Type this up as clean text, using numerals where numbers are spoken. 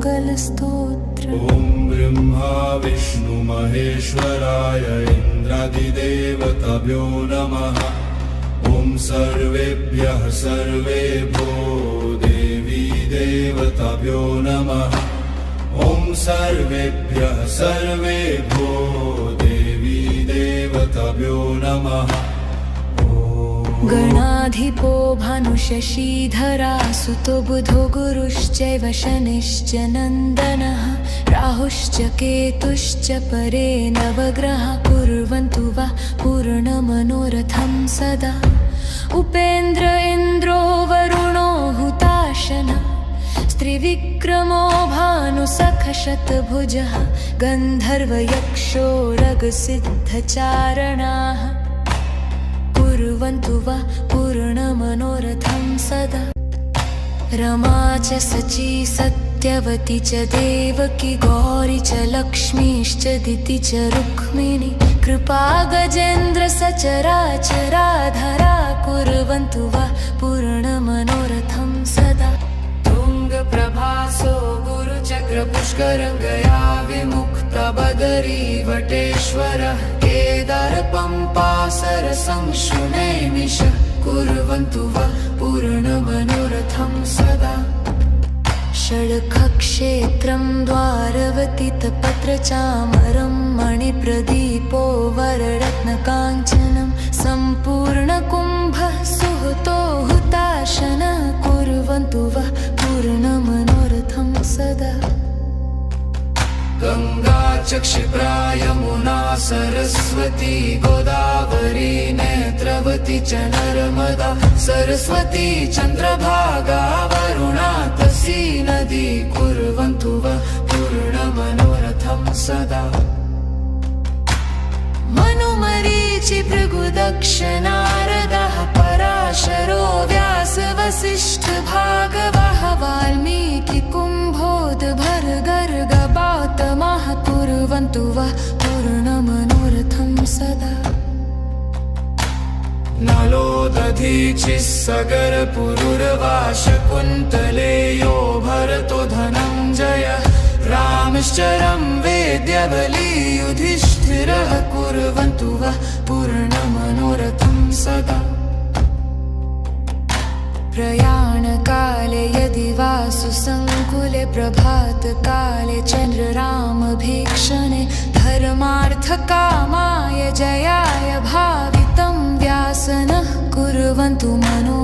सर्वमङ्गलस्तोत्र। ॐ ब्रह्मा विष्णु महेश्वराय इन्द्रादिदेवताभ्यो नमः। ॐ सर्वेभ्यः सर्वेभ्यो देवी देवताभ्यो नमः। ॐ सर्वेभ्यः सर्वेभ्यो देवी देवताभ्यो नमः। गणाधिपो भानुशशीधरा सुतो बुधो गुरुश्चैव शनिश्च नन्दनः। राहुश्च केतुश्च परे नवग्रहा कुर्वन्तु वा पूर्णमनोरथं सदा। उपेन्द्र इन्द्रो वरुणो हुताशनः। त्रिविक्रमो भानुसखशतभुजः। गन्धर्वयक्षो रगसिद्धचारणाः कुर्वन्तु वा पूर्णमनोरथं सदा। रमा च सची सत्यवती च देवकी गौरी च लक्ष्मीश्च दिति च रुक्मिणी। कृपा गजेन्द्र सचराचराधरा कुर्वन्तु वा पूर्णमनोरथं सदा। तुङ्गप्रभासो गुरुचक्रपुष्करगया विमुक्ता बदरी वटेश्वरः। केदारपम्पासरसंशुनैमिष कुर्वन्तु वा पूर्णमनोरथं सदा। षड्खक्षेत्रं द्वारवतीतपत्रचामरं मणिप्रदीपो वररत्नकाञ्चनं। सम्पूर्णकुम्भः सुहृतो हुताशनः कुर्वन्तु वा पूर्णमनोरथं सदा। गङ्गा च क्षिप्रा यमुना सरस्वती गोदावरी नेत्रवती च नर्मदा। सरस्वती चन्द्रभागा वरुणा तसी नदी कुर्वन्तु वा पूर्णमनोरथं सदा। मनुमरीचि भृगुदक्ष नारदः पराशरो व्यास वसिष्ठ भार्गवः। वाल्मीकि कुम्भोद्भर्गर्गौतमः कुर्वन्तु वा पूर्णमनोरथं सदा। नलो दधीचिः सगर पुरुरवाश कुन्तलेयो भरतो धनञ्जयः। रामश्चरं वेद्यबली युधिष्ठिरः कुर्वन्तु वा पूर्णमनोरथं सदा। प्रयाणकाले यदि वा सुसङ्कुले प्रभातकाले चन्द्ररामभीक्षणे। धर्मार्थकामाय जयाय भावितं व्यासनः कुर्वन्तु मनो